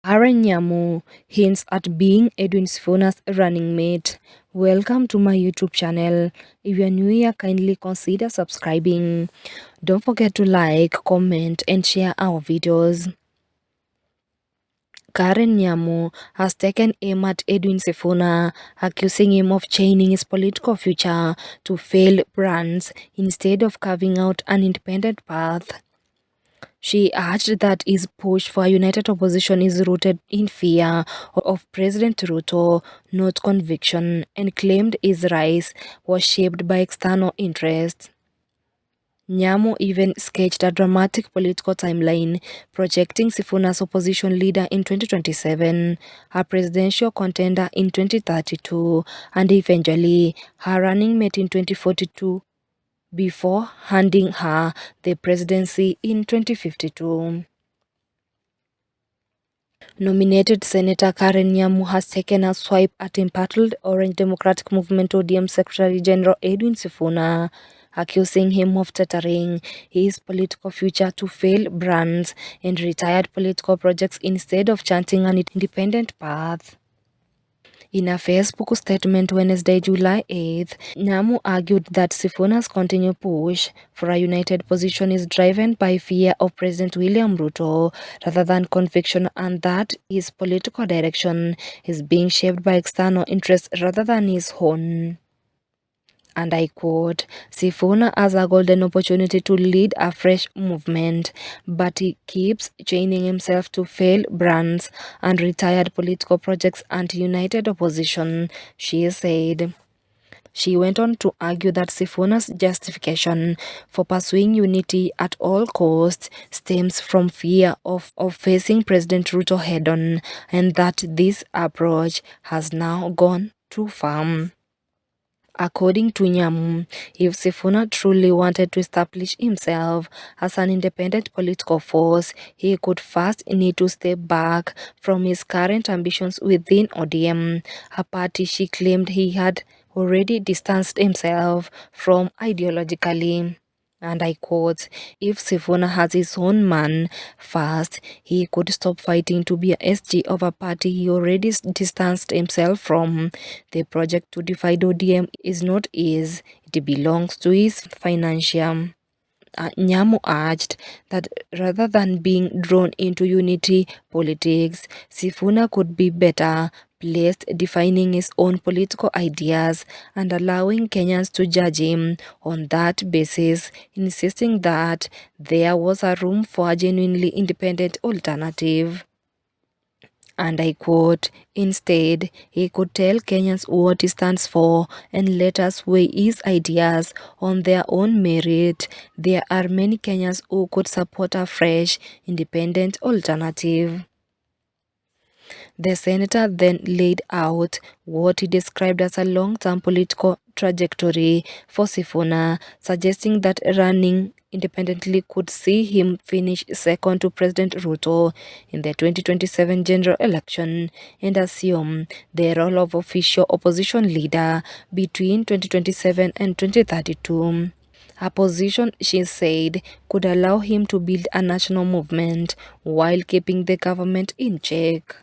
Nyamu hints at being Edwin Sifuna'S running mate. Welcome to my YouTube channel. If you are new here, kindly consider subscribing. Don't forget to like, comment, and share our videos. Nyamu has taken aim at Edwin Sifuna, accusing him of chaining his political future to failed brands instead of carving out an independent path. She urged that his push for a united opposition is rooted in fear of President Ruto, not conviction, and claimed his rise was shaped by external interests. Nyamu even sketched a dramatic political timeline, projecting Sifuna's opposition leader in 2027, her presidential contender in 2032, and eventually her running mate in 2042, before handing her the presidency in 2052. Nominated Senator Nyamu has taken a swipe at embattled Orange Democratic Movement ODM Secretary General Edwin Sifuna, accusing him of tethering his political future to failed brands and retired political projects instead of chanting an independent path. In a Facebook statement Wednesday, July 8th, Nyamu argued that Sifuna's continued push for a united position is driven by fear of President William Ruto rather than conviction, and that his political direction is being shaped by external interests rather than his own. And I quote, Sifuna has a golden opportunity to lead a fresh movement, but he keeps chaining himself to failed brands and retired political projects and united opposition, she said. She went on to argue that Sifuna's justification for pursuing unity at all costs stems from fear of facing President Ruto head-on, and that this approach has now gone too far. According to Nyamu, if Sifuna truly wanted to establish himself as an independent political force, he could first need to step back from his current ambitions within ODM, a party she claimed he had already distanced himself from ideologically. And I quote, if Sifuna has his own man first, he could stop fighting to be a SG of a party he already distanced himself from. The project to divide ODM is not his, it belongs to his financier. Nyamu urged that rather than being drawn into unity politics, Sifuna could be better placed defining his own political ideas and allowing Kenyans to judge him on that basis, insisting that there was a room for a genuinely independent alternative. And I quote, instead, he could tell Kenyans what he stands for and let us weigh his ideas on their own merit. There are many Kenyans who could support a fresh, independent alternative. The senator then laid out what he described as a long-term political trajectory for Sifuna, suggesting that running independently could see him finish second to President Ruto in the 2027 general election and assume the role of official opposition leader between 2027 and 2032. A position, she said, could allow him to build a national movement while keeping the government in check.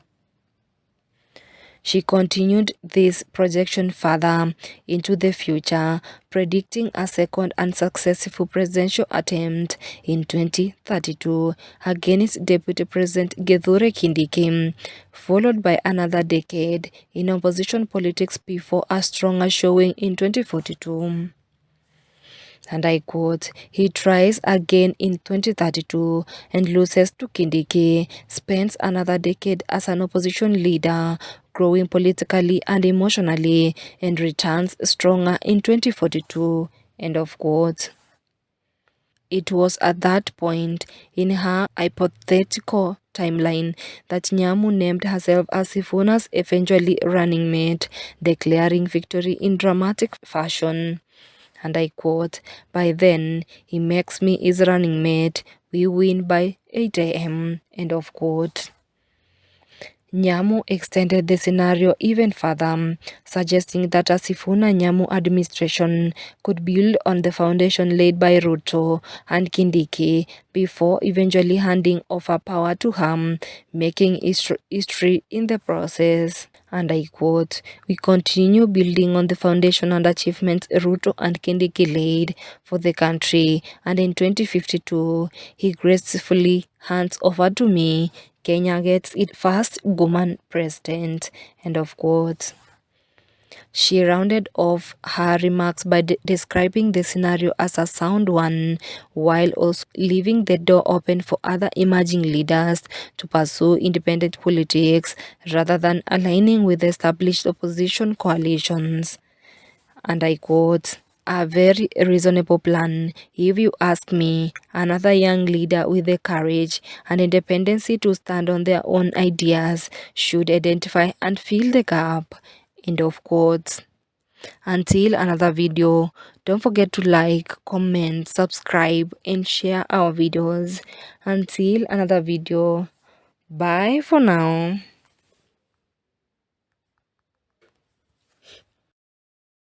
She continued this projection further into the future, predicting a second unsuccessful presidential attempt in 2032 against Deputy President Gethure Kindiki, followed by another decade in opposition politics before a stronger showing in 2042. And I quote, he tries again in 2032 and loses to Kindiki, spends another decade as an opposition leader, growing politically and emotionally, and returns stronger in 2042, end of quote. It was at that point in her hypothetical timeline that Nyamu named herself as Sifuna's eventually running mate, declaring victory in dramatic fashion. And I quote, by then, he makes me his running mate. We win by 8 a.m. End of quote. Nyamu extended the scenario even further, suggesting that a Sifuna-Nyamu administration could build on the foundation laid by Ruto and Kindiki before eventually handing over power to him, making history in the process. And I quote, "We continue building on the foundation and achievements Ruto and Kindiki laid for the country, and in 2052, he gracefully hands over to me. Kenya gets its first woman president." End of quote. She rounded off her remarks by describing the scenario as a sound one, while also leaving the door open for other emerging leaders to pursue independent politics rather than aligning with established opposition coalitions. And I quote, "A very reasonable plan, if you ask me. Another young leader with the courage and independency to stand on their own ideas should identify and fill the gap." End of quote. Until another video, don't forget to like, comment, subscribe, and share our videos. Until another video, bye for now.